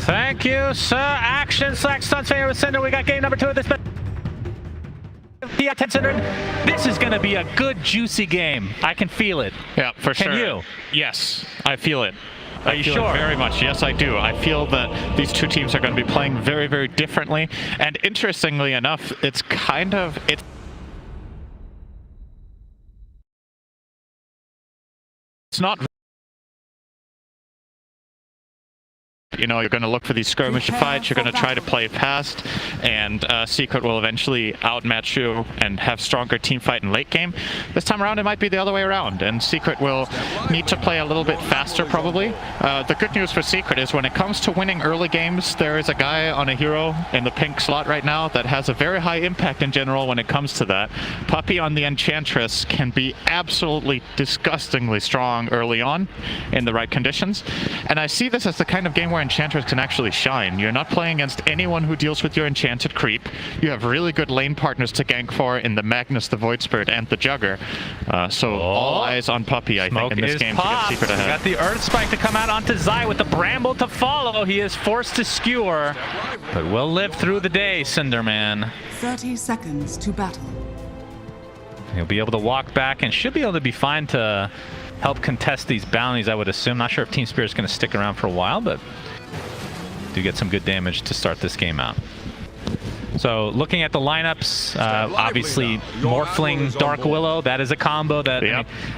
Thank you, sir. Action Slack Stunts here with Cinder. We got game number 2 of this. TI10 Cinder. This is going to be a good, juicy game. I can feel it. Yeah, for sure. Can you? Yes, I feel it. Are you sure? Very much. Yes, I do. I feel that these two teams are going to be playing very, very differently. And interestingly enough, it's not. You know, you're going to look for these skirmish fights, you're going to try to play fast, and Secret will eventually outmatch you and have stronger team fight in late game. This time around, it might be the other way around, and Secret will need to play a little bit faster, probably. The good news for Secret is when it comes to winning early games, there is a guy on a hero in the pink slot right now that has a very high impact in general when it comes to that. Puppy on the Enchantress can be absolutely disgustingly strong early on in the right conditions, and I see this as the kind of game where Enchantress can actually shine. You're not playing against anyone who deals with your enchanted creep. You have really good lane partners to gank for in the Magnus, the Void Spirit, and the Jugger. So all eyes on Puppy, I think, in this game to get Secret ahead. Got the Earth Spike to come out onto Zai with the Bramble to follow. He is forced to skewer, but will live through the day, Cinderman. 30 seconds to battle. He'll be able to walk back and should be able to be fine to help contest these bounties, I would assume. Not sure if Team Spirit's going to stick around for a while, but do get some good damage to start this game out. So looking at the lineups, obviously Morphling, Dark Willow, that is a combo that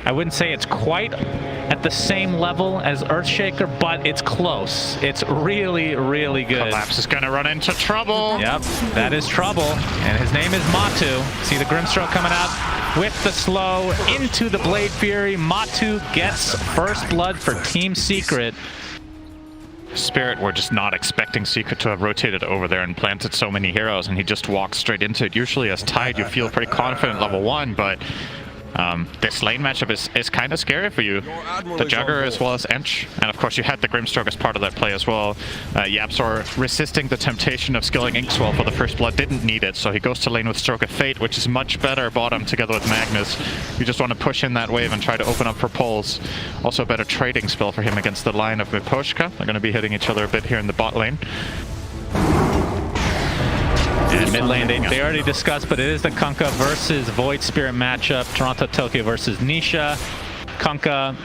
I wouldn't say it's quite at the same level as Earthshaker, but it's close. It's really, really good. Collapse is going to run into trouble. Yep, that is trouble. And his name is Matu. See the Grimstroke coming out with the slow into the Blade Fury. Matu gets first blood for Team Secret. Spirit were just not expecting Secret to have rotated over there and planted so many heroes, and he just walked straight into it. Usually as Tide, you feel pretty confident level 1, but this lane matchup is kind of scary for you. The Jugger as well as Ench, and of course you had the Grimstroke as part of that play as well. Yapzor resisting the temptation of skilling Inkswell for the first blood, didn't need it, so he goes to lane with Stroke of Fate, which is much better bottom together with Magnus. You just want to push in that wave and try to open up for pulls. Also a better trading spell for him against the line of Miposhka. They're going to be hitting each other a bit here in the bot lane. And mid lane, they already discussed, but it is the Kunkka versus Void Spirit matchup. Toronto Tokyo versus Nisha. Kunkka,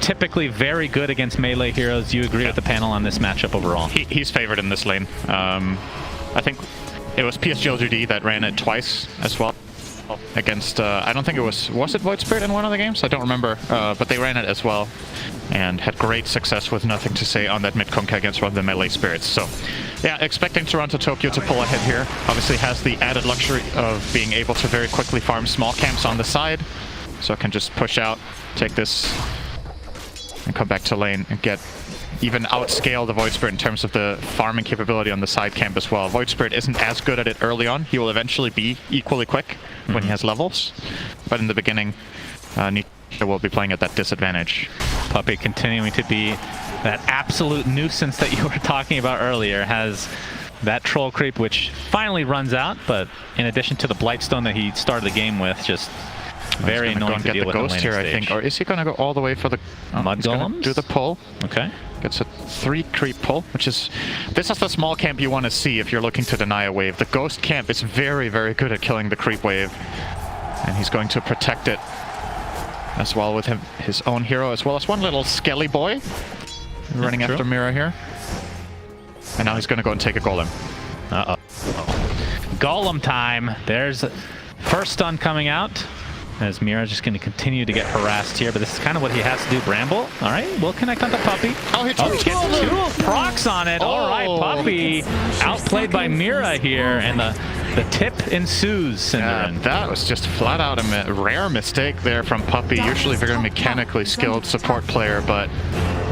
typically very good against melee heroes. You agree with the panel on this matchup overall? He's favored in this lane. I think it was PSG that ran it twice as well. Against, I don't think it was it Void Spirit in one of the games? I don't remember, but they ran it as well and had great success with nothing to say on that mid Kunkka against one of the melee spirits. So yeah, expecting Toronto Tokyo to pull ahead here. Obviously has the added luxury of being able to very quickly farm small camps on the side, so it can just push out, take this, and come back to lane and get even outscale the Void Spirit in terms of the farming capability on the side camp as well. Void Spirit isn't as good at it early on. He will eventually be equally quick when he has levels, but in the beginning, Nisha will be playing at that disadvantage. Puppy continuing to be that absolute nuisance that you were talking about earlier, has that troll creep which finally runs out, but in addition to the Blightstone that he started the game with, just very annoying to deal with. Ghost here, I think, or is he going to go all the way for the Mud Golems? Do the pull. Okay. Gets a 3 creep pull, which is, this is the small camp you want to see if you're looking to deny a wave. The Ghost camp is very, very good at killing the creep wave, and he's going to protect it as well with his own hero, as well as one little skelly boy running after Mira here. And now he's going to go and take a golem. Uh-oh. Golem time. There's first stun coming out, as Mira's just going to continue to get harassed here, but this is kind of what he has to do. Bramble, all right, we'll connect on the Puppy. Oh, he gets 2 procs on it. All right, Puppy outplayed by Mira here, and the tip ensues, Cinderin. Yeah, that was just flat out a rare mistake there from Puppy. Usually very mechanically skilled support player, but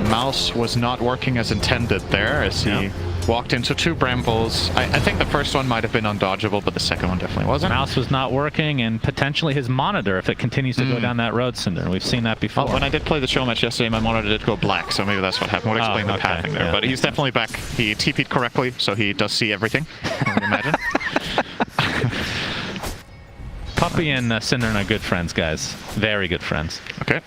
Mouse was not working as intended there as he walked into 2 Brambles. I think the first one might have been undodgeable, but the second one definitely wasn't. Mouse was not working, and potentially his monitor if it continues to go down that road, Cinder. We've seen that before. Well, when I did play the show match yesterday, my monitor did go black, so maybe that's what happened. Would explain the pathing there. But he's definitely back. He TP'd correctly, so he does see everything, I would imagine. Puppy and Cinder are good friends, guys. Very good friends. Okay.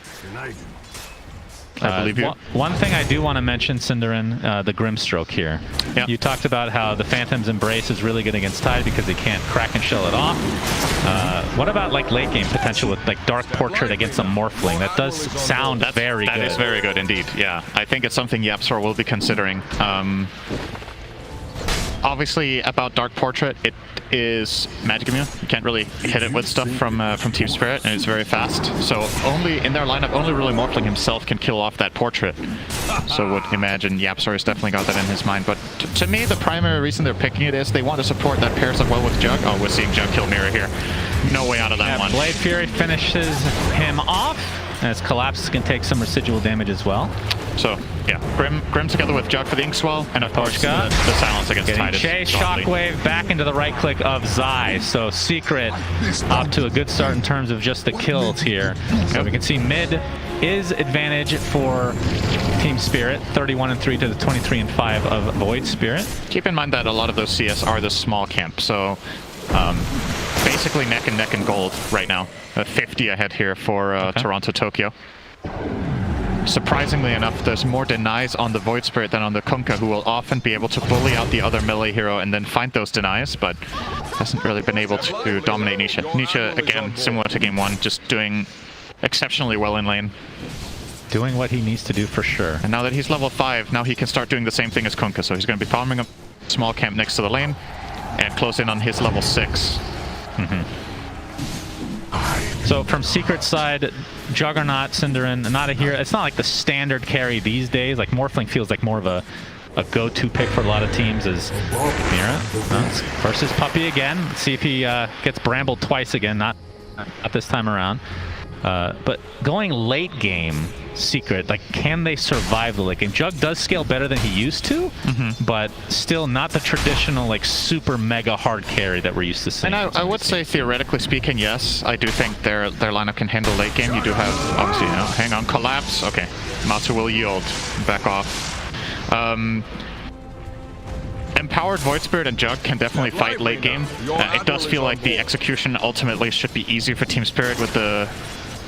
I believe you. One thing I do want to mention, Cinderin, the Grimstroke here. Yep. You talked about how the Phantom's Embrace is really good against Tide because they can't crack and shell it off. What about like late game potential with like Dark Portrait against a Morphling? That does sound very good. That is very good indeed, yeah. I think it's something YapzOr will be considering. Obviously, about Dark Portrait, it is magic immune. You can't really hit it with stuff from Team Spirit, and it's very fast. So only in their lineup, only really Morphling himself can kill off that Portrait. So would imagine YapzOr has definitely got that in his mind. But to me, the primary reason they're picking it is they want to support that pairs up well with Jug. Oh, we're seeing Jug kill Mirror here. No way out of that one. Blade Fury finishes him off, as Collapse can take some residual damage as well. So, yeah, Grim together with Jug for the Inkswell, and of course the silence against Tide. Chase Shockwave back into the right click of Zai. So Secret off to a good start in terms of just the kills here. So we can see mid is advantage for Team Spirit, 31-3 to the 23-5 of Void Spirit. Keep in mind that a lot of those CS are the small camp, so basically neck and neck in gold right now. 50 ahead here for Toronto Tokyo. Surprisingly enough, there's more denies on the Void Spirit than on the Kunkka, who will often be able to bully out the other melee hero and then find those denies, but hasn't really been able to dominate Nisha. Nisha, again, similar to game 1, just doing exceptionally well in lane. Doing what he needs to do for sure. And now that he's level 5, now he can start doing the same thing as Kunkka, so he's going to be farming a small camp next to the lane and close in on his level 6. So from Secret side, Juggernaut, Cinderin, not a hero. It's not like the standard carry these days. Like Morphling feels like more of a go-to pick for a lot of teams as Mira. Versus Puppy again. Let's see if he gets brambled twice again, not this time around. But going late game, Secret, like, can they survive the late game? Jug does scale better than he used to, but still not the traditional, like, super mega hard carry that we're used to seeing. And I would say, theoretically speaking, yes, I do think their lineup can handle late game. You do have, obviously, hang on, Collapse. Okay, Matsu will yield, back off. Empowered Void Spirit and Jug can definitely fight late game. It does feel like the execution ultimately should be easier for Team Spirit with the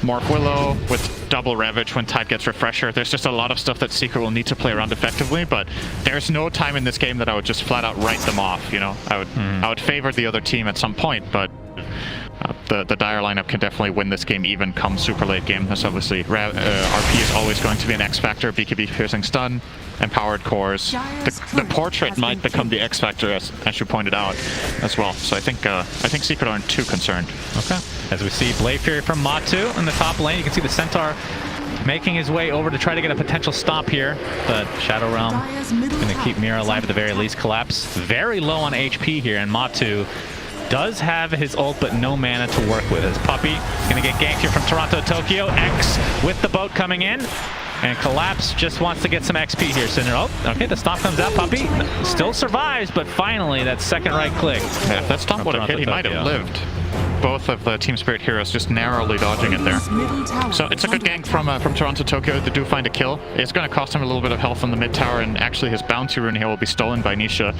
Morph Willow, with double Ravage when Tide gets Refresher. There's just a lot of stuff that Secret will need to play around effectively, but there's no time in this game that I would just flat out write them off, you know? I would favor the other team at some point, but the Dire lineup can definitely win this game even come super late game. That's obviously RP is always going to be an X factor. BKB piercing stun, empowered cores. The Portrait might become the X factor as you pointed out as well. So I think Secret aren't too concerned. Okay. As we see Blade Fury from Matu in the top lane, you can see the Centaur making his way over to try to get a potential stomp here. But Shadow Realm going to keep Mira alive at the very least. Collapse very low on HP here, and Matu does have his ult, but no mana to work with. His Puppy going to get ganked here from Toronto Tokyo. X with the boat coming in. And Collapse just wants to get some XP here. Cinder, oh, okay, the stomp comes out. Puppy still survives, but finally that second right click. Yeah, if that stomp would have hit, he might have lived. Both of the Team Spirit heroes just narrowly dodging it there. So it's a good gank from Toronto Tokyo. They do find a kill. It's going to cost him a little bit of health on the mid tower, and actually his bounty rune here will be stolen by Nisha.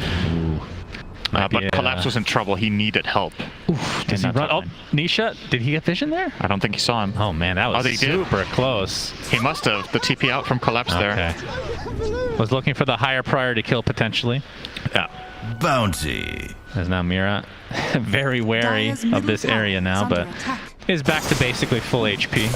But Collapse was in trouble. He needed help. Oof, does he run? Oh, Nisha, did he get vision there? I don't think he saw him. Oh man, that was super close. He must have. The TP out from Collapse there. Was looking for the higher priority kill potentially. Yeah. Bounty. As now Mira, very wary of this area now, but is back to basically full HP.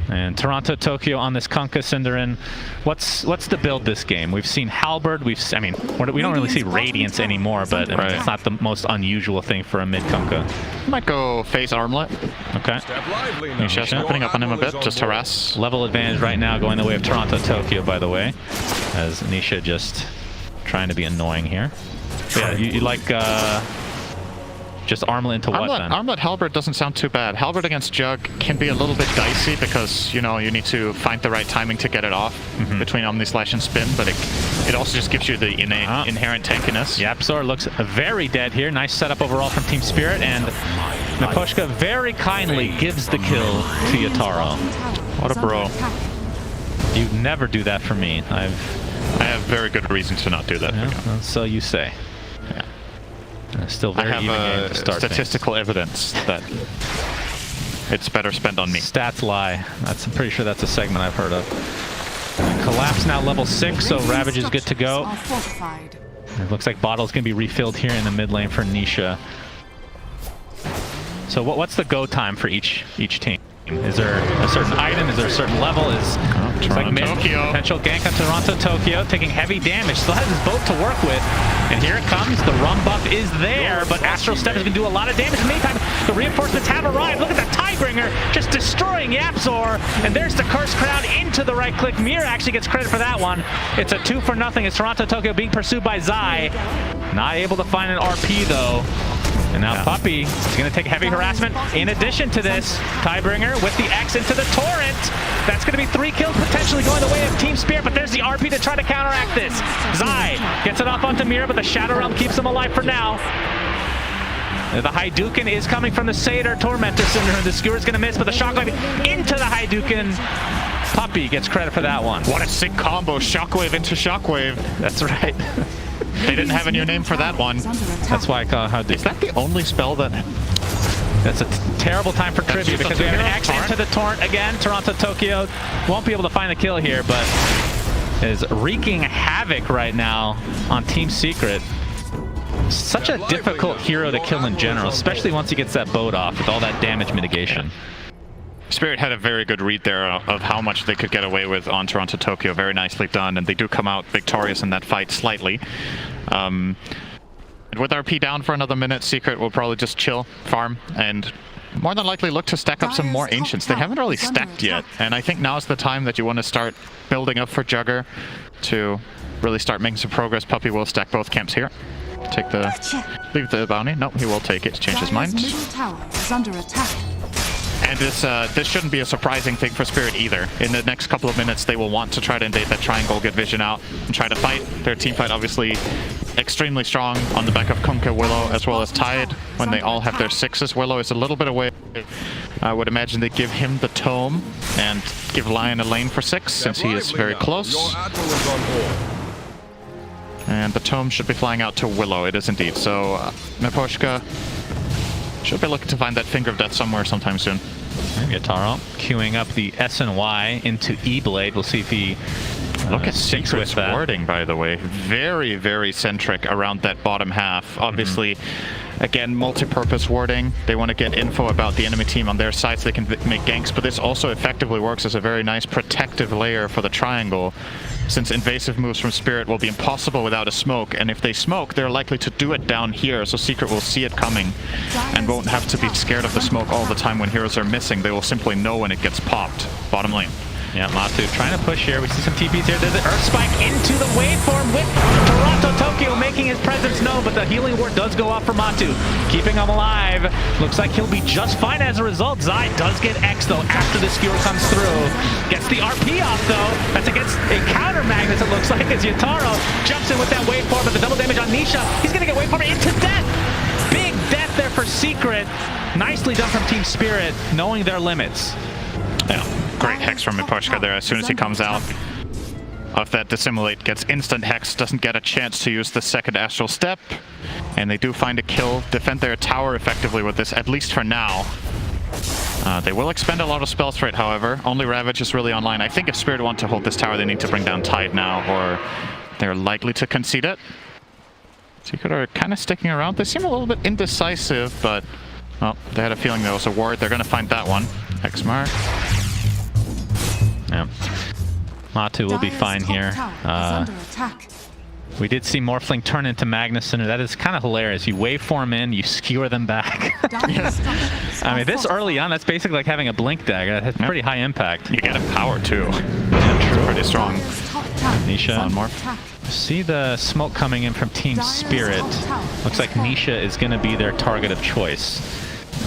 And Toronto Tokyo on this Kunkka Cinderin. What's the build this game? We've seen Halberd. we don't really see Radiance anymore, but it's not the most unusual thing for a mid Kunkka. Might go face Armlet. Okay. Nisha's opening up on him a bit, just harass. Level advantage right now going the way of Toronto Tokyo, by the way, as Nisha just trying to be annoying here. Yeah, you like just Armlet into what then? Armlet Halberd doesn't sound too bad. Halberd against Jug can be a little bit dicey because, you know, you need to find the right timing to get it off between Omni Slash and Spin, but it also just gives you the inherent tankiness. YapzOr looks very dead here. Nice setup overall from Team Spirit, and Naposhka very kindly gives the kill to Yataro. What a bro. You'd never do that for me. I have very good reason to not do that. Yeah, so you say. Yeah. Still very even game to start statistical evidence that it's better spent on me. Stats lie. I'm pretty sure that's a segment I've heard of. Collapse now level 6, so Ravage is good to go. It looks like Bottle's going to be refilled here in the mid lane for Nisha. So what's the go time for each team? Is there a certain item? Is there a certain level? It's like mid potential gank on Toronto Tokyo, taking heavy damage. Still has his boat to work with. And here it comes. The rum buff is there, but Astral Step is going to do a lot of damage. In the meantime, the reinforcements have arrived. Look at that Tidebringer just destroying Yapzor. And there's the Curse Crown into the right click. Mir actually gets credit for that one. It's a 2-0 as Toronto Tokyo being pursued by Zai. Not able to find an RP though. And now Puppey is going to take heavy harassment. In addition to this, Tidebringer with the X into the Torrent. That's going to be 3 kills potentially going the way of Team Spirit, but there's the RP to try to counteract this. Zai gets it off onto Mira, but the Shadow Realm keeps him alive for now. The Hadouken is coming from the Satyr Tormentor Syndrome. The Skewer's going to miss, but the Shockwave into the Hadouken. Puppey gets credit for that one. What a sick combo, Shockwave into Shockwave. That's right. They didn't have a new name for that one. That's why I call it Hadouken. Is that the only spell that... That's a terrible time for tribute because we have an X into the Torrent again. Toronto Tokyo won't be able to find the kill here, but is wreaking havoc right now on Team Secret. Such a difficult hero to kill in general, especially once he gets that boat off with all that damage mitigation. Spirit had a very good read there of how much they could get away with on Toronto Tokyo. Very nicely done, and they do come out victorious in that fight slightly. With RP down for another minute, Secret will probably just chill, farm, and more than likely look to stack up some more Ancients. They haven't really stacked yet, and I think now's the time that you want to start building up for Jugger to really start making some progress. Puppey will stack both camps here. Take the... leave the bounty. No, he will take it. Change his mind. Middle tower is under attack. And this shouldn't be a surprising thing for Spirit either. In the next couple of minutes, they will want to try to invade that triangle, get vision out, and try to fight. Their team fight obviously extremely strong on the back of Kunkka, Willow, as well as Tide. When they all have their 6s, Willow is a little bit away. I would imagine they give him the Tome and give Lion a lane for 6, since he is very close. And the Tome should be flying out to Willow. It is indeed. So Miposhka should be looking to find that Finger of Death somewhere sometime soon. Yataro queuing up the S and Y into E-Blade. We'll see if he look at sticks Secret's with that. wording, by the way. Very, very centric around that bottom half. Obviously, again, multi-purpose warding. They want to get info about the enemy team on their side so they can make ganks, but this also effectively works as a very nice protective layer for the triangle, since invasive moves from Spirit will be impossible without a smoke, and if they smoke, they're likely to do it down here, so Secret will see it coming and won't have to be scared of the smoke all the time when heroes are missing. They will simply know when it gets popped. Bottom lane. Yeah, Matu trying to push here. We see some TPs here. There's the Earth Spike into the waveform with Toronto Tokyo making his presence known, but the healing ward does go off for Matu, keeping him alive. Looks like he'll be just fine as a result. Zai does get X though after the skewer comes through. Gets the RP off though. That's against a counter Magnus, it looks like, as Yataro jumps in with that waveform, but the double damage on Nisha. He's gonna get waveform into death. Big death there for Secret. Nicely done from Team Spirit, knowing their limits. Yeah. Great hex from Miposhka there as soon as he comes out of that dissimulate, gets instant hex, doesn't get a chance to use the second astral step, and they do find a kill, defend their tower effectively with this, at least for now. They will expend a lot of spells for it, however. Only Ravage is really online. I think if Spirit want to hold this tower, they need to bring down Tide now, or they're likely to concede it. Secret are kind of sticking around. They seem a little bit indecisive, but well, they had a feeling there was a ward. They're going to find that one. Hex mark. Yeah. Matu will be fine here. We did see Morphling turn into Magnuson. That is kind of hilarious. You waveform in, you skewer them back. I mean, this early on, that's basically like having a blink dagger. That has pretty high impact. You get a power too. Yeah, it's pretty strong. Nisha. On Morph. See the smoke coming in from Team Spirit. Looks like Nisha is going to be their target of choice.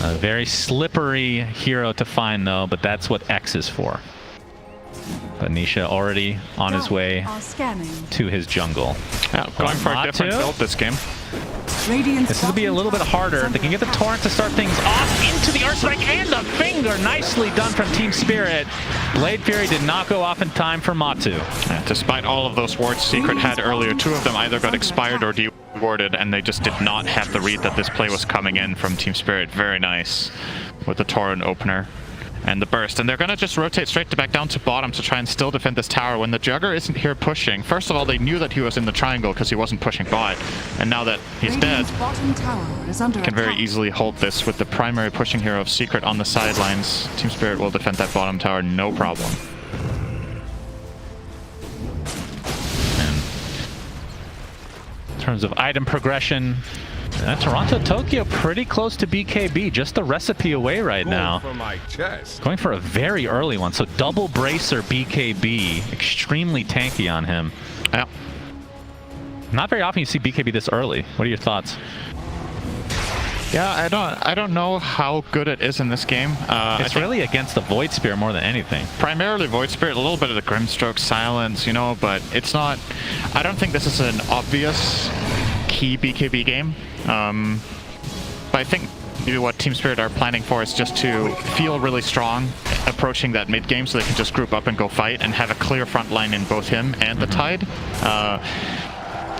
A very slippery hero to find though, but that's what X is for. But Nisha already on his way to his jungle. Yeah, going for a different build this game. This will be a little bit harder. They can get the Torrent to start things off into the Earthstrike and the Finger. Nicely done from Team Spirit. Blade Fury did not go off in time for Matu. Yeah, despite all of those wards Secret had earlier, 2 of them either got expired or dewarded, and they just did not have the read that this play was coming in from Team Spirit. Very nice. with the Torrent opener and the burst. And they're going to just rotate straight to back down to bottom to try and still defend this tower when the Jugger isn't here pushing. First of all, they knew that he was in the triangle because he wasn't pushing bot. And now that he's dead, bottom tower is under can very attack. easily hold this with the primary pushing hero of Secret on the sidelines. Team Spirit will defend that bottom tower, no problem. In terms of item progression, Toronto Tokyo pretty close to BKB, just the recipe away right now. Going for a very early one, so double bracer BKB, extremely tanky on him. Yeah. Not very often you see BKB this early. What are your thoughts? Yeah, I don't know how good it is in this game. It's really against the Void Spear more than anything. Primarily Void Spirit, a little bit of the Grimstroke Silence, you know, but it's not... I don't think this is an obvious key BKB game. But I think maybe what Team Spirit are planning for is just to feel really strong approaching that mid game so they can just group up and go fight and have a clear front line in both him and the Tide.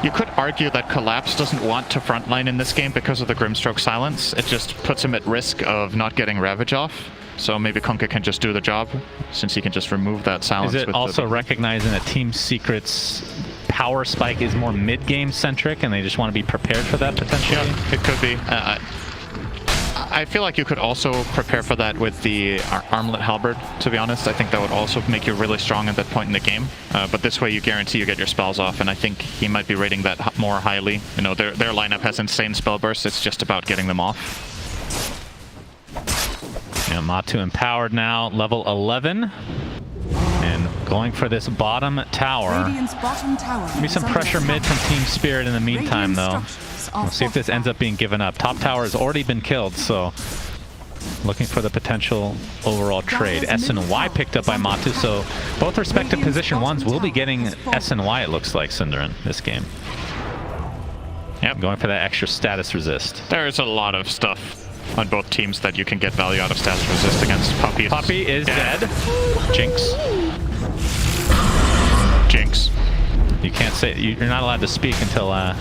You could argue that Collapse doesn't want to frontline in this game because of the Grimstroke Silence. It just puts him at risk of not getting Ravage off. So maybe Kunkka can just do the job, since he can just remove that silence. Is it also recognizing that Team Secret's power spike is more mid-game centric and they just want to be prepared for that potentially? Yeah, it could be. I feel like you could also prepare for that with the Armlet Halberd, to be honest. I think that would also make you really strong at that point in the game. But this way you guarantee you get your spells off, and I think he might be rating that more highly. You know, their lineup has insane spell bursts. It's just about getting them off. Yeah, Matu empowered now, level 11. And going for this bottom tower. Radiant's bottom tower Maybe some is under pressure attack. mid from Team Spirit in the meantime, Radiant though. structures are We'll see if this ends up being given up. Top tower has already been killed, so looking for the potential overall trade. S and Y picked up by Matu, so both respective position ones will be getting S and Y, it looks like, Synderin, this game. Yep. Going for that extra status resist. There's a lot of stuff on both teams that you can get value out of status resist against. Puppey is dead. Jinx. Jinx. You can't say, you're not allowed to speak until I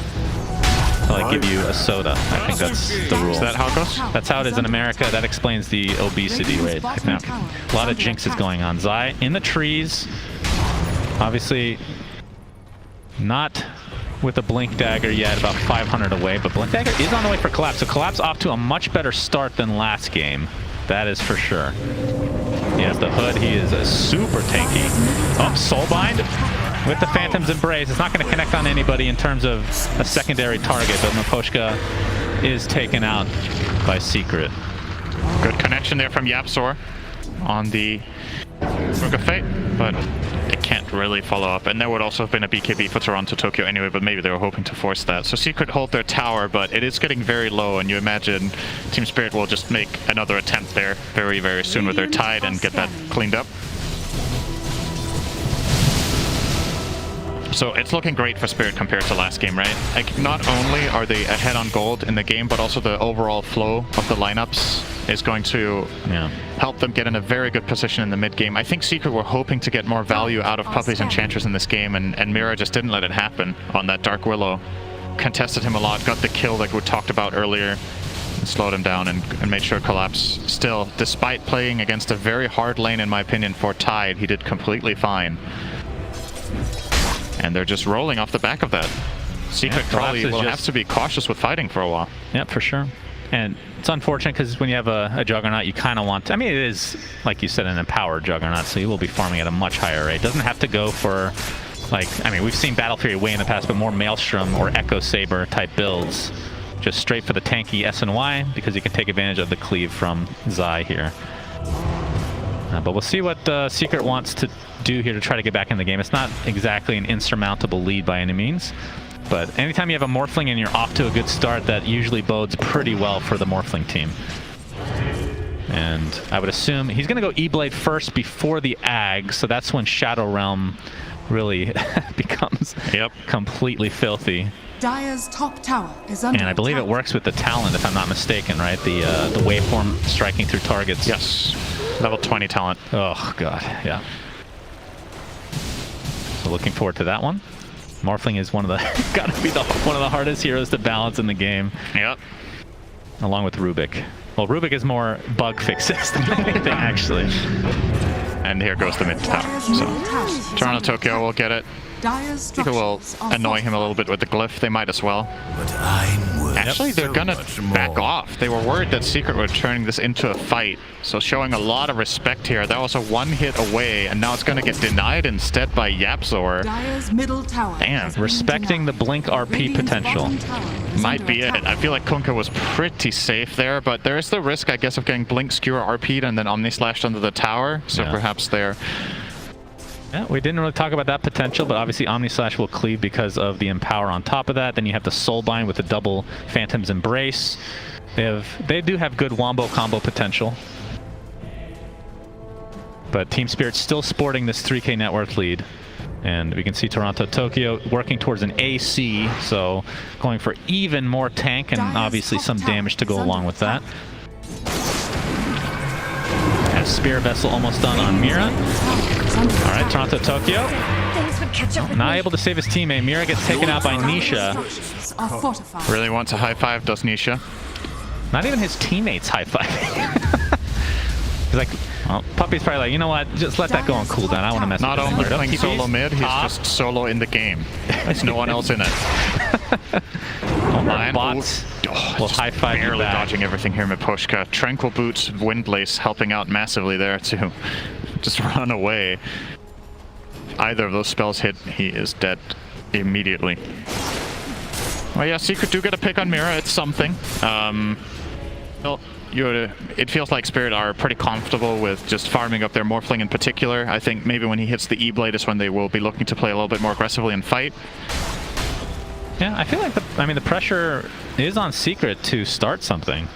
give you a soda. I think that's the rule. Is that how it goes? That's how it is in America. That explains the obesity rate. I think. A lot of jinxes going on. Zai in the trees. Obviously, not with a Blink Dagger yet, about 500 away, but Blink Dagger is on the way for Collapse. So Collapse off to a much better start than last game. That is for sure. He has the hood. He is a super tanky. Oh, Soulbind with the Phantom's Embrace. It's not going to connect on anybody in terms of a secondary target, but Miposhka is taken out by Secret. Good connection there from Yapsor on the Book of Fate, but it can't really follow up. And there would also have been a BKB for Toronto Tokyo anyway, but maybe they were hoping to force that. So Secret hold their tower, but it is getting very low, and you imagine Team Spirit will just make another attempt there very, very soon with their Tide and get that cleaned up. So it's looking great for Spirit compared to last game, right? Like, not only are they ahead on gold in the game, but also the overall flow of the lineups is going to help them get in a very good position in the mid game. I think Secret were hoping to get more value out of Puppey's Enchantress in this game, and Mira just didn't let it happen on that Dark Willow. Contested him a lot, got the kill like we talked about earlier, and slowed him down and made sure Collapse still, despite playing against a very hard lane in my opinion for Tide, he did completely fine. And they're just rolling off the back of that. Secret probably will have to be cautious with fighting for a while. Yeah, for sure. And it's unfortunate because when you have a Juggernaut, you kind of want to, I mean, it is, like you said, an empowered Juggernaut, so you will be farming at a much higher rate. Doesn't have to go for, like, I mean, we've seen Battle Fury way in the past, but more Maelstrom or Echo Saber type builds. Just straight for the tanky S and Y because you can take advantage of the cleave from Zai here. But we'll see what Secret wants to do here to try to get back in the game. It's not exactly an insurmountable lead by any means, but anytime you have a Morphling and you're off to a good start, that usually bodes pretty well for the Morphling team. And I would assume he's going to go E-Blade first before the Ag, so that's when Shadow Realm really becomes completely filthy. Dire's top tower is under And I believe it works with the talent, if I'm not mistaken, right? The waveform striking through targets. Yes. Level 20 talent. Oh, God. Yeah. So looking forward to that one. Morphling is one of the one of the hardest heroes to balance in the game. Yep. Along with Rubik. Well, Rubik is more bug fixes than anything, actually. And here goes the mid tower. So Toronto Tokyo will get it. Dire's I think it will structures are annoy him a little bit with the glyph. They might as well. Actually, they're gonna back off. They were worried that Secret were turning this into a fight. So showing a lot of respect here. That was a one hit away, and now it's gonna get denied instead by Yapzor. Dire's middle tower. Damn, has been Respecting the denied. Blink RP Radiant's potential. bottom tower is Might under be it. attack. I feel like Kunkka was pretty safe there, but there is the risk, I guess, of getting Blink Skewer RP'd and then Omni Slashed under the tower. So Yeah. perhaps there. Yeah, we didn't really talk about that potential, but obviously Omni Slash will cleave because of the Empower on top of that. Then you have the Soulbind with the double Phantom's Embrace. They do have good Wombo combo potential. But Team Spirit's still sporting this 3K net worth lead. And we can see Toronto Tokyo working towards an AC, so going for even more tank and Dire's obviously top some tower damage to is go under along with that. attack. Has Spear Vessel almost done on Mira. All right, Toronto Tokyo. Things would catch up with Not me. able to save his teammate. Mira gets taken out by Nisha. Structures are fortified. Really wants a high five, does Nisha? Not even his teammates high-fiving. He's like, well, Puppy's probably like, you know what? Just let that go on cooldown. I want to mess Not with only this. playing TPs, solo mid, he's top. just solo in the game. There's no one else in it. Oh, man. bots Oh, will just high-five you barely back. dodging everything here, Miposhka. Tranquil Boots, Windlace helping out massively there to just run away. Either of those spells hit, he is dead immediately. Well, yeah, Secret do get a pick on Mira. It's something. Well, it feels like Spirit are pretty comfortable with just farming up their Morphling in particular. I think maybe when he hits the E-Blade is when they will be looking to play a little bit more aggressively and fight. Yeah, I feel like the pressure is on Secret to start something.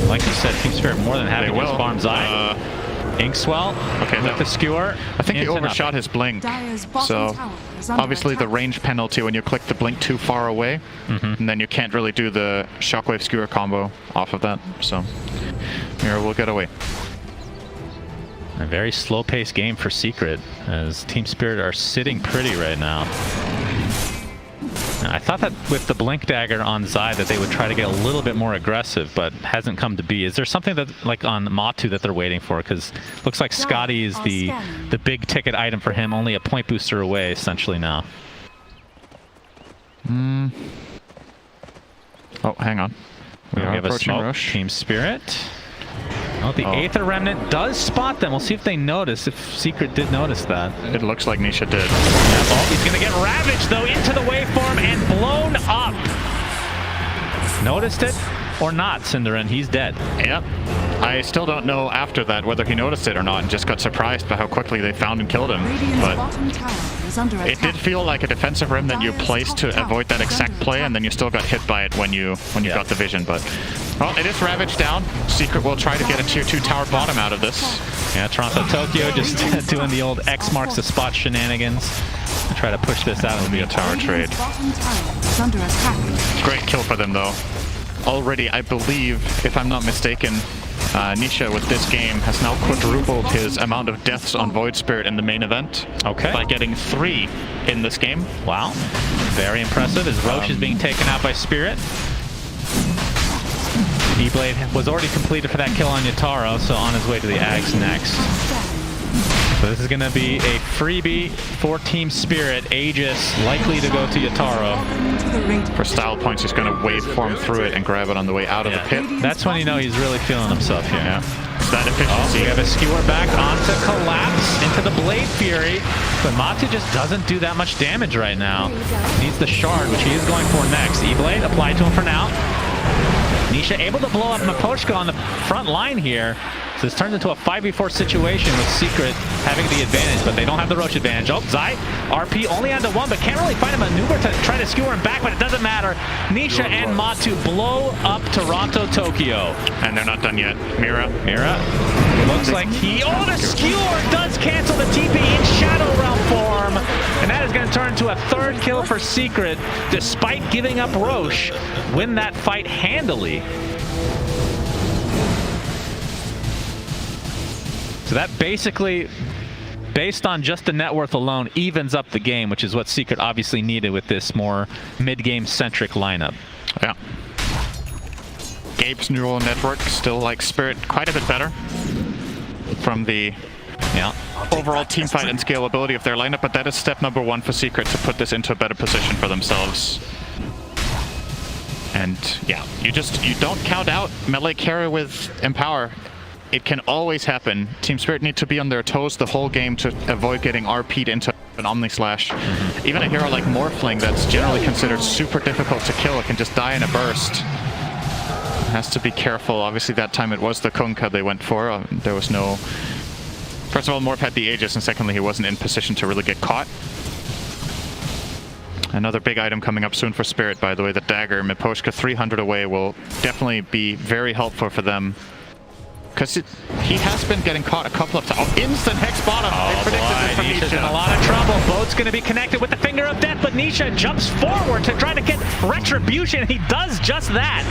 Like you said, Team Spirit more than happy They to will. farm Zai. Inkswell Okay, with the skewer. I think he into overshot nothing. his blink. Dire's bottom So tower is under obviously the attack. range penalty when you click the blink too far away, and then you can't really do the shockwave skewer combo off of that. So Mira will get away. A very slow-paced game for Secret, as Team Spirit are sitting pretty right now. I thought that with the Blink Dagger on Zai that they would try to get a little bit more aggressive, but hasn't come to be. Is there something that, like on Matu, that they're waiting for? Because looks like Scotty is the big ticket item for him, only a point booster away essentially now. Oh, hang on. We We are have a approaching smoke. Rush. Team Spirit. Oh, the Aether Remnant does spot them. We'll see if they notice, if Secret did notice that. It looks like Nisha did. Oh, he's going to get ravaged, though, into the waveform and blown up. Noticed it or not, Cinderin? He's dead. Yep. I still don't know after that whether he noticed it or not and just got surprised by how quickly they found and killed him. Radiant's But bottom tower is under attack. it did feel like a defensive rim that you placed to avoid that exact play, and then you still got hit by it when you got the vision. But well, it is ravaged down. Secret will try to get a tier 2 tower bottom out of this. Yeah, Toronto Tokyo just doing the old X marks the spot shenanigans to try to push this out. It'll be a tower trade. Radiant's bottom tower is under attack. Great kill for them though. Already, I believe, if I'm not mistaken, Nisha with this game has now quadrupled his amount of deaths on Void Spirit in the main event. Okay. By getting 3 in this game. Wow. Very impressive as Roche is being taken out by Spirit. E-Blade was already completed for that kill on Yataro, so on his way to the Ags next. So this is going to be a freebie for Team Spirit. Aegis likely to go to Yataro. To the Radiant. For style points, he's going to waveform through it and grab it on the way out of the pit. That's when you know he's really feeling himself here. Yeah. It's that Oh, efficiency. we have a skewer back onto Collapse, into the Blade Fury, but Matu just doesn't do that much damage right now. Needs the Shard, which he is going for next. E-Blade applied to him for now. Nisha able to blow up Miposhka on the front line here. So this turns into a 5v4 situation with Secret having the advantage, but they don't have the Roche advantage. Oh, Zai, RP only onto 1, but can't really find a maneuver to try to skewer him back, but it doesn't matter. Nisha and Matu blow up Toronto Tokyo. And they're not done yet. Mira. Looks like he... Oh, the skewer does cancel the TP in Shadow Realm form. And that is going to turn into a 3rd kill for Secret, despite giving up Roche. Win that fight handily. So that basically, based on just the net worth alone, evens up the game, which is what Secret obviously needed with this more mid-game centric lineup. Yeah. Abe's neural network still likes Spirit quite a bit better from the overall teamfight and scalability of their lineup, but that is step number one for Secret to put this into a better position for themselves. And yeah, you don't count out melee carry with Empower. It can always happen. Team Spirit need to be on their toes the whole game to avoid getting RP'd into an Omni Slash. Even a hero like Morphling that's generally considered super difficult to kill can just die in a burst. Has to be careful. Obviously that time it was the Kunkka they went for. There was no... First of all, Morph had the Aegis, and secondly, he wasn't in position to really get caught. Another big item coming up soon for Spirit, by the way, the dagger. Miposhka 300 away will definitely be very helpful for them. Because he has been getting caught a couple of times. Oh, instant Hex bottom! Oh boy, Nisha's in a lot of trouble. Boat's going to be connected with the Finger of Death, but Nisha jumps forward to try to get Retribution. He does just that.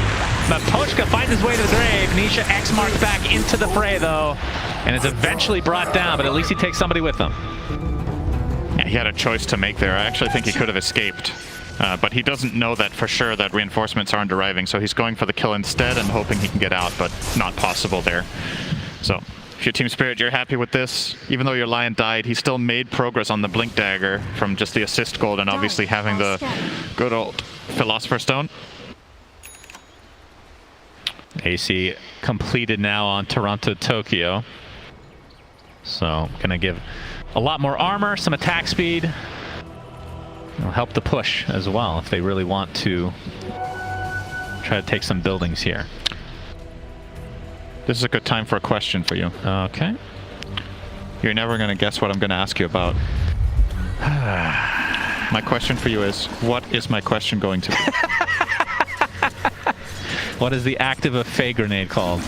Miposhka finds his way to the grave. Nisha X marks back into the fray, though, and is eventually brought down, but at least he takes somebody with him. Yeah, he had a choice to make there. I actually think he could have escaped. But he doesn't know that for sure that reinforcements aren't arriving, so he's going for the kill instead and hoping he can get out, but not possible there. So, if you're Team Spirit, you're happy with this. Even though your Lion died, he still made progress on the Blink Dagger from just the assist gold and obviously having the good old Philosopher's Stone. AC completed now on Toronto, Tokyo. So, gonna give a lot more armor, some attack speed. It'll help the push as well if they really want to try to take some buildings here. This is a good time for a question for you. Okay. You're never going to guess what I'm going to ask you about. My question for you is, what is my question going to be? What is the active of Fey Grenade called?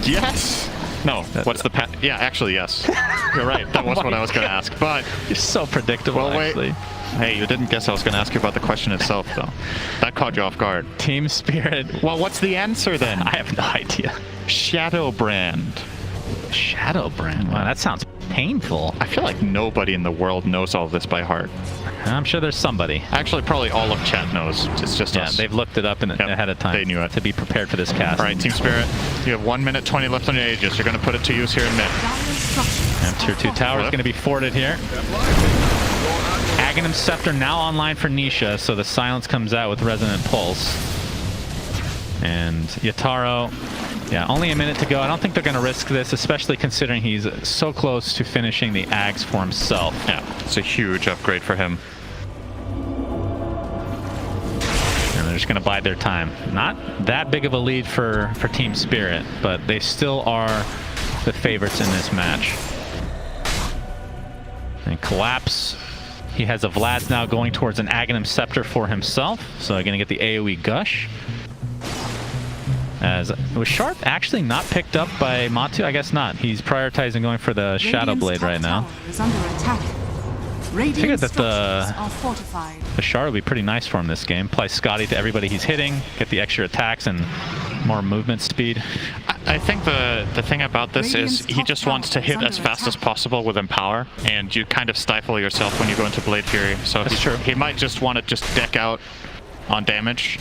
Yes! No, what's the yeah, actually, yes. You're right, that was what I was going to ask, but... You're so predictable, actually. Hey, you didn't guess I was going to ask you about the question itself, though. That caught you off guard. Team Spirit. Well, what's the answer, then? I have no idea. Shadow Brand. Shadow Brand? Wow, that sounds painful. I feel like nobody in the world knows all this by heart. I'm sure there's somebody. Actually, probably all of chat knows. It's just us. They've looked it up ahead of time. They knew it. To be prepared for this cast. All right, Team Spirit, you have 1 minute 20 left on your Aegis. You're going to put it to use here in mid. And Tier 2 tower is going to be forted here. Aghanim Scepter now online for Nisha, so the silence comes out with Resonant Pulse. And Yataro, yeah, only a minute to go. I don't think they're going to risk this, especially considering he's so close to finishing the Ags for himself. Yeah, it's a huge upgrade for him. And they're just going to bide their time. Not that big of a lead for Team Spirit, but they still are the favorites in this match. And Collapse, he has a Vlad's now going towards an Aghanim Scepter for himself, so they're going to get the AoE Gush. As was Sharp actually not picked up by Matu? I guess not. He's prioritizing going for the Shadow Blade right now. I figured that the Shard would be pretty nice for him this game. Apply Scotty to everybody he's hitting, get the extra attacks and more movement speed. I think the thing about this is he just wants to hit as fast as possible with Empower, and you kind of stifle yourself when you go into Blade Fury. So that's true. He might just want to just deck out on damage.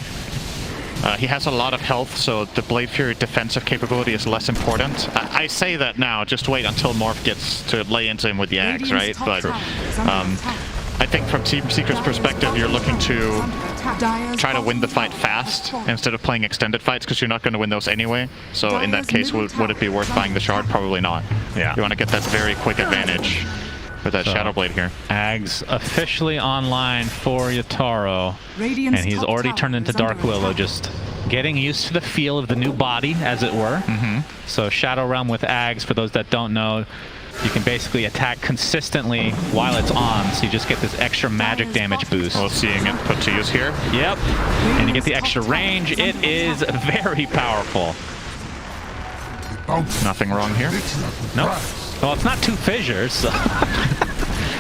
He has a lot of health, so the Blade Fury defensive capability is less important. I say that now, just wait until Morph gets to lay into him with the Axe, right? But I think from Team Secret's perspective, you're looking to try to win the fight fast instead of playing extended fights, because you're not going to win those anyway. So in that case, would it be worth buying the Shard? Probably not. Yeah. You want to get that very quick advantage with that Shadow Blade here. Ags officially online for Yataro, and he's already turned into Dark Willow, just getting used to the feel of the new body, as it were. So Shadow Realm with Ags, for those that don't know, you can basically attack consistently while it's on, so you just get this extra magic damage boost. Well, seeing it put to use here. Yep, and you get the extra range. It is very powerful. Nothing wrong here. Nope. Well, it's not two fissures, so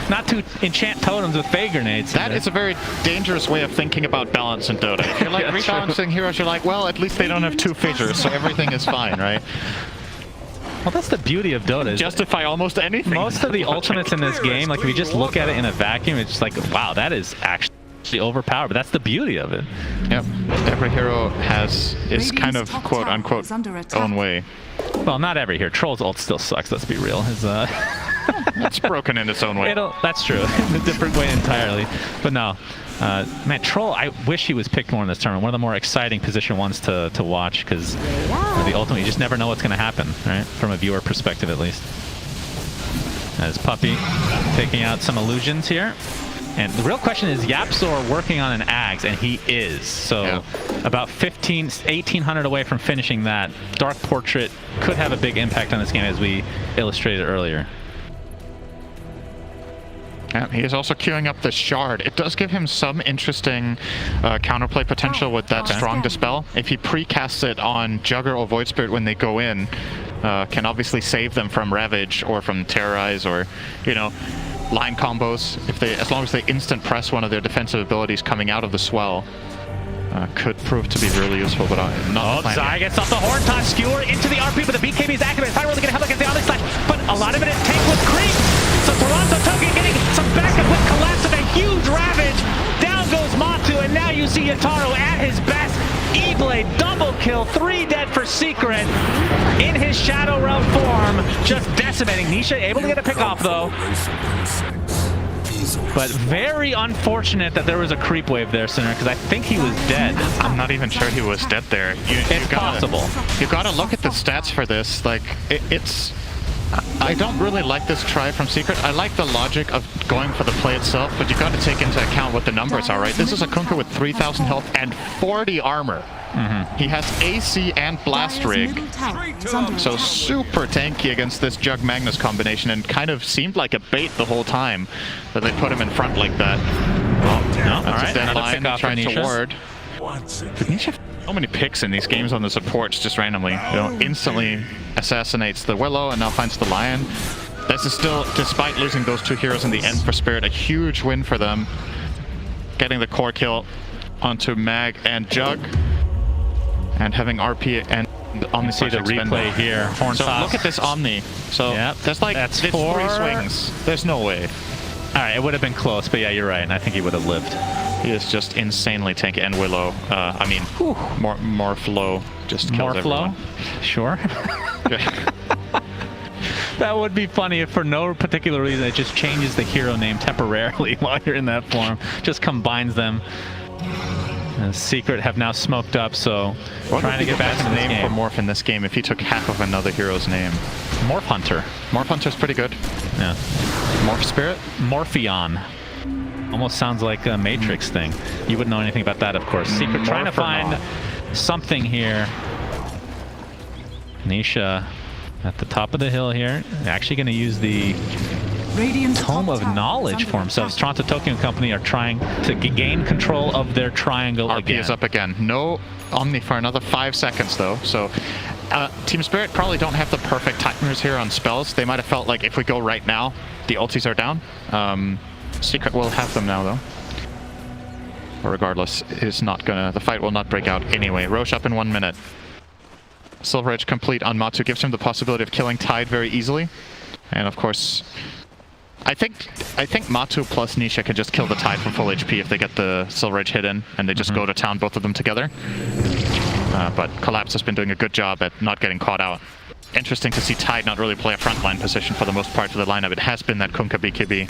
not two enchant totems with Fey Grenades. That is a very dangerous way of thinking about balance in Dota. If you're like rebalancing heroes, you're like, well, at least they don't have two fissures, so everything is fine, right? Well, that's the beauty of Dota. Justify almost anything. Most of the ultimates in this game, like if you just look at it in a vacuum, it's just like, wow, that is actually the overpowered, but that's the beauty of it. Yep. Every hero is kind of top quote tower unquote is under attack. own way. Well, not every here. Troll's ult still sucks, let's be real. His, It's broken in its own way. That's true. In a different way entirely. But no. Man, Troll, I wish he was picked more in this tournament. One of the more exciting position ones to watch, because the ultimate, you just never know what's going to happen, right? From a viewer perspective, at least. As Puppey taking out some illusions here. And the real question is, Yapzor working on an Ags, and he is. So about 1,800 away from finishing that. Dark Portrait could have a big impact on this game, as we illustrated earlier. Yeah, he is also queuing up the Shard. It does give him some interesting counterplay potential with that strong Dispel. If he precasts it on Jugger or Void Spirit when they go in, can obviously save them from Ravage or from Terrorize or, you know, line combos. If they, as long as they instant press one of their defensive abilities coming out of the swell, could prove to be really useful, but not. Oh, Zai gets off the Horn Toss, Skewer into the RP, but the BKB is activated. Fire really gonna help against the Ollie Slash, but a lot of it is tank with creep. So Toronto Token getting some backup with Collapse and a huge Ravage. Down goes Matu, and now you see Yataro at his best. E-Blade double kill, 3 dead for Secret in his Shadow Realm form, just decimating. Nisha able to get a pick off though. But very unfortunate that there was a creep wave there, Sinner, because I think he was dead. I'm not even sure he was dead there. It's possible. You gotta look at the stats for this. Like, it's... I don't really like this try from Secret. I like the logic of going for the play itself, but you gotta take into account what the numbers are, right? This is a Kunkka with 3,000 health and 40 armor. He has AC and Blast Rig, so super tanky against this Jug Magnus combination, and kind of seemed like a bait the whole time that they put him in front like that. No, That's alright, another pick off for trying to Nisha. ward. Nisha have so many picks in these games on the supports just randomly. You know, instantly assassinates the Willow and now finds the Lion. This is still, despite losing those 2 heroes in the end for Spirit, a huge win for them. Getting the core kill onto Mag and Jug. And having RP and Omni See the replay here. Horn So toss. look at this Omni. So there's like That's it's 4 3 swings. There's no way. Alright, it would have been close, but yeah, you're right, and I think he would have lived. He is just insanely tanky. And Willow, I mean, more flow just kills More flow? Sure. That would be funny if for no particular reason it just changes the hero name temporarily while you're in that form. Just combines them. Secret have now smoked up, so trying to get back into the name game. for Morph in this game if he took half of another hero's name. Morph Hunter. Morph Hunter's pretty good. Yeah. Morph Spirit? Morpheon. Almost sounds like a Matrix thing. You wouldn't know anything about that, of course. Secret trying to find something here. Nisha at the top of the hill here. Actually going to use the Tome of Knowledge for himself. Toronto Tokyo Company are trying to gain control of their triangle RP again. is up again. No Omni for another 5 seconds though. So Team Spirit probably don't have the perfect timers here on spells. They might have felt like if we go right now, the ultis are down. Secret will have them now though. But regardless, is not gonna. The fight will not break out anyway. Roche up in 1 minute. Silver Edge complete on Matu gives him the possibility of killing Tide very easily, and of course. I think Matu plus Nisha can just kill the Tide from full HP if they get the Silver Edge hit in and they just go to town, both of them together. But Collapse has been doing a good job at not getting caught out. Interesting to see Tide not really play a frontline position for the most part for the lineup. It has been that Kunkka BKB.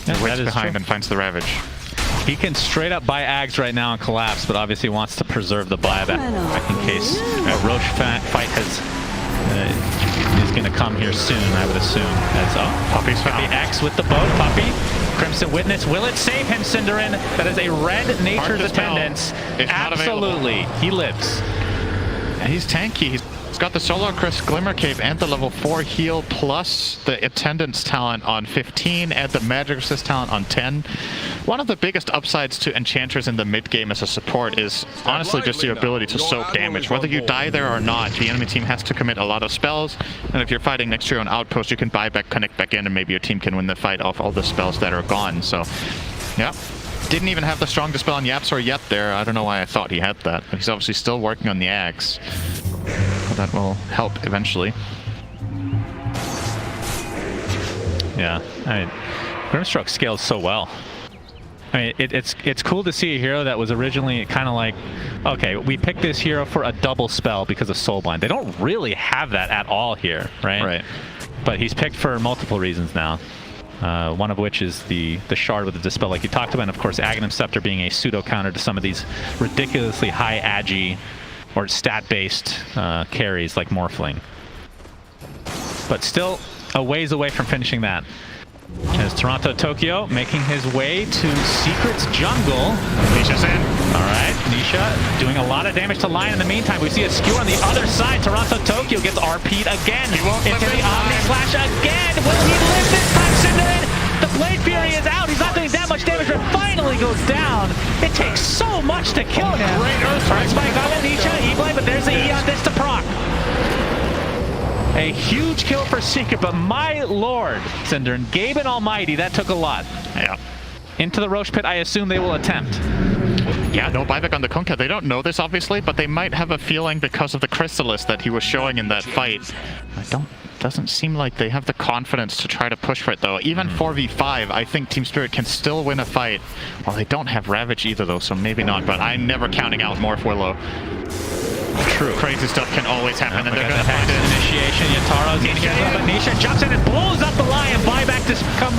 He waits behind and finds the Ravage. He can straight up buy Ags right now and Collapse, but obviously wants to preserve the buyback in case a Roche fight is going to come here soon, I would assume. As Puppey's found. The X with the boat, Puppey. Crimson Witness, will it save him, Cinderin? That is a red Nature's Attendance. Absolutely, he lives. And he's tanky. He's got the Solar Crest Glimmer Cave and the level 4 heal plus the Attendance talent on 15 and the Magic Resist talent on 10. One of the biggest upsides to Enchanters in the mid game as a support is honestly just your ability to soak damage. Whether you die there or not, the enemy team has to commit a lot of spells, and if you're fighting next to your own outpost, you can buy back, connect back in, and maybe your team can win the fight off all the spells that are gone. So, yeah. Didn't even have the strong dispel on Yapzor yet there. I don't know why I thought he had that, but he's obviously still working on the Axe. But that will help eventually. Yeah, Grimstroke scaled so well. I mean, it's cool to see a hero that was originally kind of like, okay, we picked this hero for a double spell because of Soulblind. They don't really have that at all here, right? Right. But he's picked for multiple reasons now. One of which is the shard with the dispel, like you talked about, and of course Aghanim Scepter being a pseudo counter to some of these ridiculously high agi or stat-based carries like Morphling. But still a ways away from finishing that. As Toronto Tokyo making his way to Secret's jungle. Nisha's in. All right, Nisha doing a lot of damage to Lion in the meantime. We see a skewer on the other side. Toronto Tokyo gets RP'd again. He won't into live the this Omni time. Slash again. Will he live this time, Cinderin? The Blade Fury is out. He's not doing that much damage, but finally goes down. It takes so much to kill him. Right, Spike on Nisha, E-Blade, but there's the E on this to proc. A huge kill for Secret, but my lord, Cinder and Gabe and Almighty, that took a lot. Yeah. Into the Roche Pit, I assume they will attempt. Yeah, no buyback on the Kunkka. They don't know this, obviously, but they might have a feeling because of the Chrysalis that he was showing in that fight. Doesn't seem like they have the confidence to try to push for it, though. Even 4v5, I think Team Spirit can still win a fight. Well, they don't have Ravage either, though, so maybe not, but I'm never counting out Morph Willow. True. Crazy stuff can always happen, and they're going to find it. Initiation, Yataro's in here, but Nisha jumps in and blows up the Lion. Buyback to come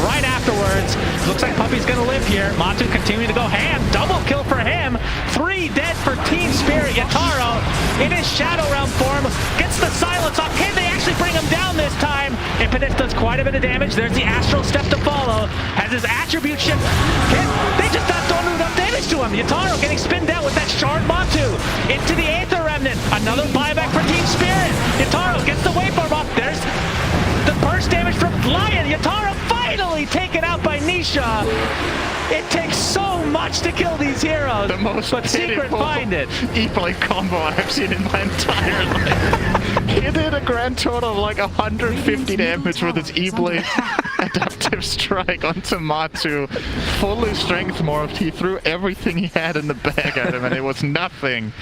right afterwards. Looks like Puppy's going to live here. Matu continuing to go ham. Double kill for him. 3 dead for Team Spirit. Yataro in his Shadow Realm form gets the silence off. Can they actually bring him down this time? Impetus does quite a bit of damage. There's the Astral Step to follow. Has his attribute shift. They just not doing enough damage to him. Yataro getting spinned down with that Shard Matu into the Aether Remnant. Another buyback for Team Spirit. Yataro gets the waveform off. There's the burst damage from Lion. Yataro finally taken out by Nisha. It takes so much to kill these heroes. The most but Secret find it. E-Blade combo I've seen in my entire life. He did a grand total of like 150 damage with his E-Blade adaptive strike onto Matu. Fully strength morphed. He threw everything he had in the bag at him and it was nothing.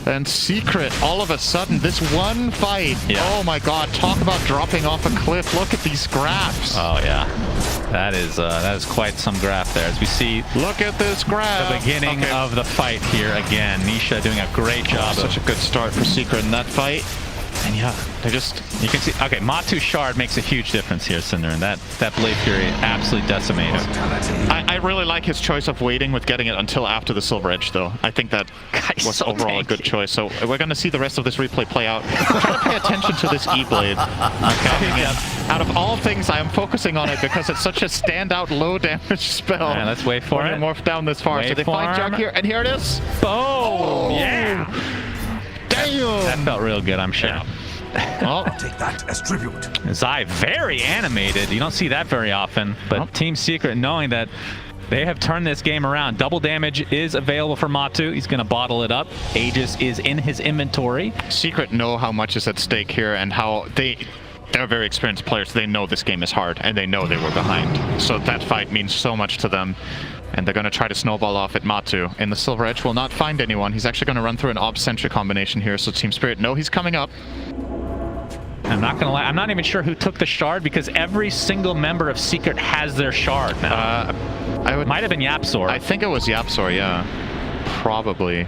And Secret, all of a sudden, this one fight, oh my god, talk about dropping off a cliff. Look at these graphs. Oh yeah, that is quite some graph there. As we see, look at this graph. The beginning of the fight here again. Nisha doing a great job. Such a good start for Secret in that fight. And yeah, they just... You can see... Okay, Matu Shard makes a huge difference here, Cinder, and that Blade Fury absolutely decimates. I really like his choice of waiting with getting it until after the Silver Edge, though. I think that was so overall a good choice. So we're going to see the rest of this replay play out. Try to pay attention to this E-Blade. Okay, out of all things, I am focusing on it because it's such a standout low damage spell. All right, let's wait for it. Morph down this far. So they find Jack here, and here it is. Boom! Oh, yeah! Damn! That felt real good, I'm sure. Well, take that as tribute. Zai very animated. You don't see that very often. But Team Secret, knowing that they have turned this game around. Double damage is available for Matu. He's going to bottle it up. Aegis is in his inventory. Secret know how much is at stake here and how they're very experienced players. They know this game is hard and they know they were behind. So that fight means so much to them. And they're going to try to snowball off at Matu. And the Silver Edge will not find anyone. He's actually going to run through an Ob-centric combination here. So Team Spirit know he's coming up. I'm not gonna lie, I'm not even sure who took the shard because every single member of Secret has their shard now. Might have been Yapzor. I think it was Yapzor, yeah. Probably.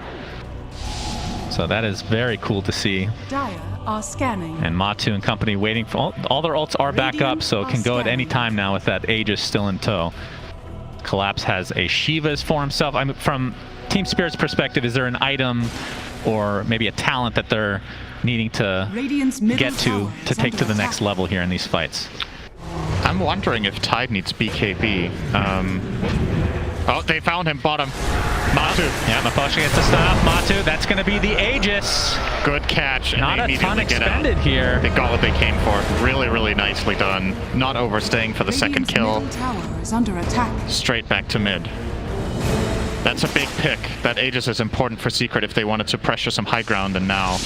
So that is very cool to see. Dire are scanning. And Matu and company waiting for all their ults are back up, so it can go at any time now with that Aegis still in tow. Collapse has a Shivas for himself. I mean, from Team Spirit's perspective, is there an item or maybe a talent that they're needing to get to take to the next level here in these fights? I'm wondering if Tide needs BKB. Oh, they found him, bottom. Matu. Yeah, Maposha gets the stun off Matu. That's going to be the Aegis. Good catch. Not a ton expended here. They got what they came for. Really, really nicely done. Not overstaying for the second kill. Tower is under attack. Straight back to mid. That's a big pick. That Aegis is important for Secret if they wanted to pressure some high ground, and now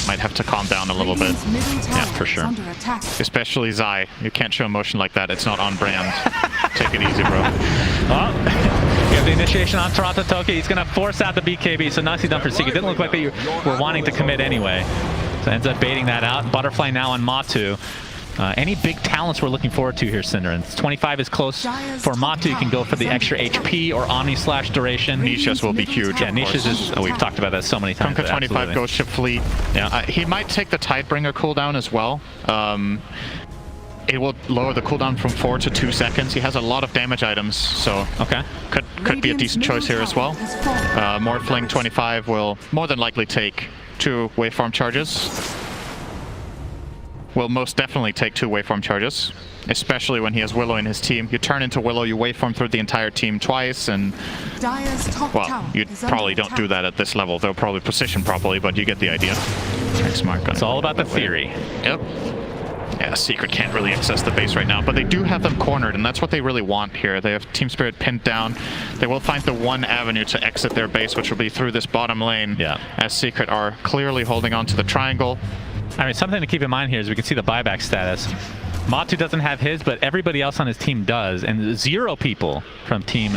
might have to calm down a little bit. Yeah, for sure. Especially Zai. You can't show emotion like that. It's not on brand. Take it easy, bro. Well, you have the initiation on Toronto Tokyo. He's going to force out the BKB, so nicely done for Secret. Didn't look like they were wanting to commit anyway. So ends up baiting that out. Butterfly now on Matu. Any big talents we're looking forward to here, Cinder? And 25 is close for Matu. You can go for the extra HP or Omni Slash duration. Nisha's will be huge. Yeah, Nisha's is. Oh, we've talked about that so many times. Kunkka 25 Ghost Ship Fleet. Yeah. He might take the Tidebringer cooldown as well. It will lower the cooldown from 4 to 2 seconds. He has a lot of damage items, so okay, could be a decent choice here as well. Morphling 25 will more than likely take 2 waveform charges. Will most definitely take 2 waveform charges, especially when he has Willow in his team. You turn into Willow, you waveform through the entire team twice, and well, you probably don't do that at this level. They'll probably position properly, but you get the idea. Very smart. It's all about the theory. Yep. Yeah, Secret can't really access the base right now, but they do have them cornered, and that's what they really want here. They have Team Spirit pinned down. They will find the one avenue to exit their base, which will be through this bottom lane, as Secret are clearly holding on to the triangle. I mean, something to keep in mind here is we can see the buyback status. Matu doesn't have his, but everybody else on his team does, and 0 people from Team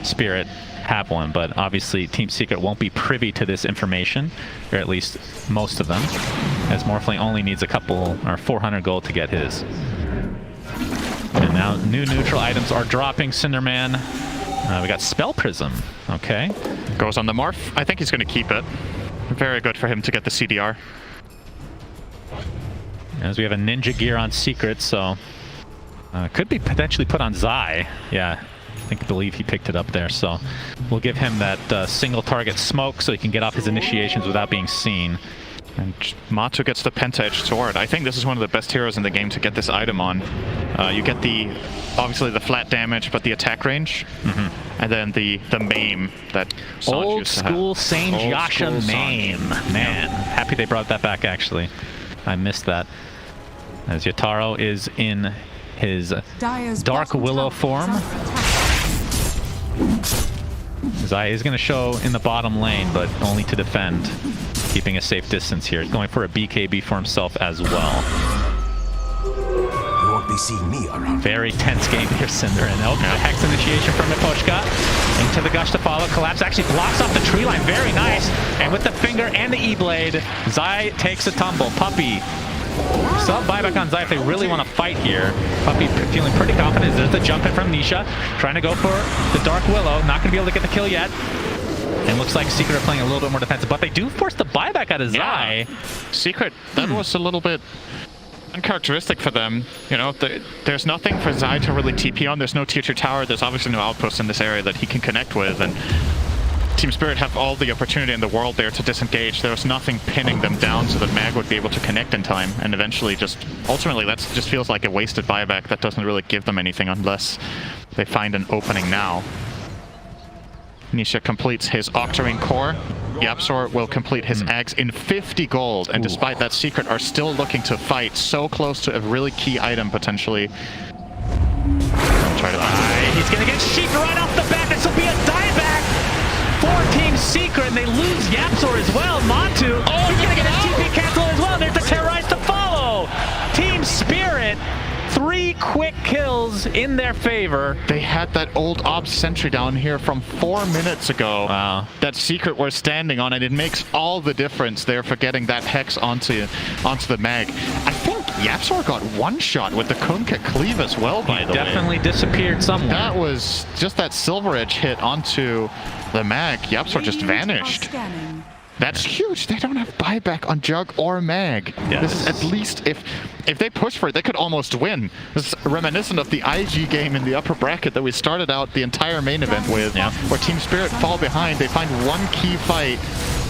Spirit have one, but obviously Team Secret won't be privy to this information, or at least most of them, as Morphling only needs a couple, or 400 gold to get his. And now new neutral items are dropping, Cinderman. We got Spell Prism, okay. Goes on the Morph. I think he's going to keep it. Very good for him to get the CDR. As we have a Ninja Gear on Secret, so could be potentially put on Zai. Yeah, I believe he picked it up there, so we'll give him that single target smoke so he can get off his initiations without being seen. And Matu gets the Penta-Edged Sword. I think this is one of the best heroes in the game to get this item on. You get obviously the flat damage, but the attack range, and then the maim that Sanj old used to have. school Saint Yasha maim. Man, happy they brought that back, actually. I missed that. As Yataro is in his Dark Willow form. Zai is going to show in the bottom lane, but only to defend, keeping a safe distance here. Going for a BKB for himself as well. You won't be seeing me around. Very tense game here, Cinder. And the Hex initiation from Miposhka. Into the Gush to follow. Collapse actually blocks off the tree line. Very nice. And with the finger and the E-Blade, Zai takes a tumble. Puppy. Still buyback on Zai if they really want to fight here. Puppy feeling pretty confident. There's the jump in from Nisha. Trying to go for the Dark Willow. Not going to be able to get the kill yet. And looks like Secret are playing a little bit more defensive. But they do force the buyback out of Zai. Secret, that was a little bit uncharacteristic for them. You know, there's nothing for Zai to really TP on. There's no tier 2 tower. There's obviously no outpost in this area that he can connect with. And Team Spirit have all the opportunity in the world there to disengage. There was nothing pinning them down so that Mag would be able to connect in time. And eventually ultimately that just feels like a wasted buyback. That doesn't really give them anything unless they find an opening now. Nisha completes his Octarine core. Yapzor will complete his Ags in 50 gold. And despite that, Secret are still looking to fight so close to a really key item potentially. Try to he's going to get sheeped right off the bat. This will be a dieback for Team Secret, and they lose Yapzor as well. Matu, he's going to get his TP cancel as well. There's the Terrorize to follow. Team Spirit, 3 quick kills in their favor. They had that old Ops sentry down here from 4 minutes ago. Wow. That Secret were standing on, and it makes all the difference there for getting that Hex onto the Mag. I think Yapzor got one shot with the Kunkka cleave as well, by the way. Definitely disappeared somewhere. That was just that Silver Edge hit onto the Mag. Yapzor just vanished. That's huge. They don't have buyback on Jug or Mag. Yeah, this is at least, if they push for it, they could almost win. This is reminiscent of the IG game in the upper bracket that we started out the entire main event with, where Team Spirit fall behind. They find one key fight,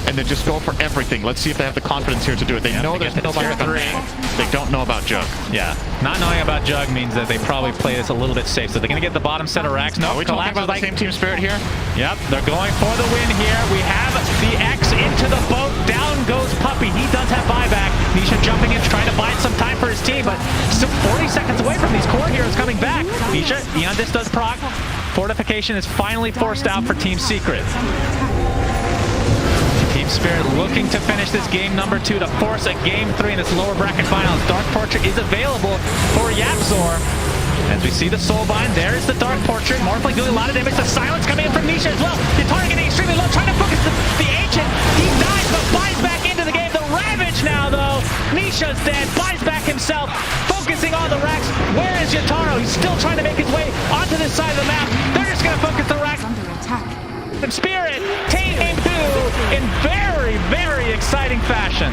and they just go for everything. Let's see if they have the confidence here to do it. They know there's no buyback on Mag. They don't know about Jug. Yeah, not knowing about Jug means that they probably play this a little bit safe. So they're going to get the bottom set of racks. No, are we talking about the same Team Spirit here? Yep, they're going for the win here. We have the X into the boat. Down goes Puppy. He does have buyback. Nisha jumping in, trying to buy some time for his team, but still 40 seconds away from these core heroes coming back. Nisha, Eondis does proc. Fortification is finally forced out for Team Secret. Team Spirit looking to finish this game number 2 to force a game 3 in this lower bracket finals. Dark Portrait is available for Yapzor. As we see the Soulbind, there is the Dark Portrait. Morphling doing a lot of damage. The Silence coming in from Nisha as well. The target getting extremely low, trying to focus the Ancient. He dies, but buys back into the game. The Ravage now, though, though. Nisha's dead. Buys back himself. Focusing on the racks. Where is Yataro? He's still trying to make his way onto this side of the map. They're just going to focus the racks. Under attack. And Spirit take game 2 in very, very exciting fashion.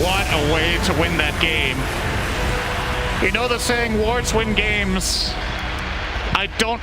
What a way to win that game. You know the saying, wards win games. I don't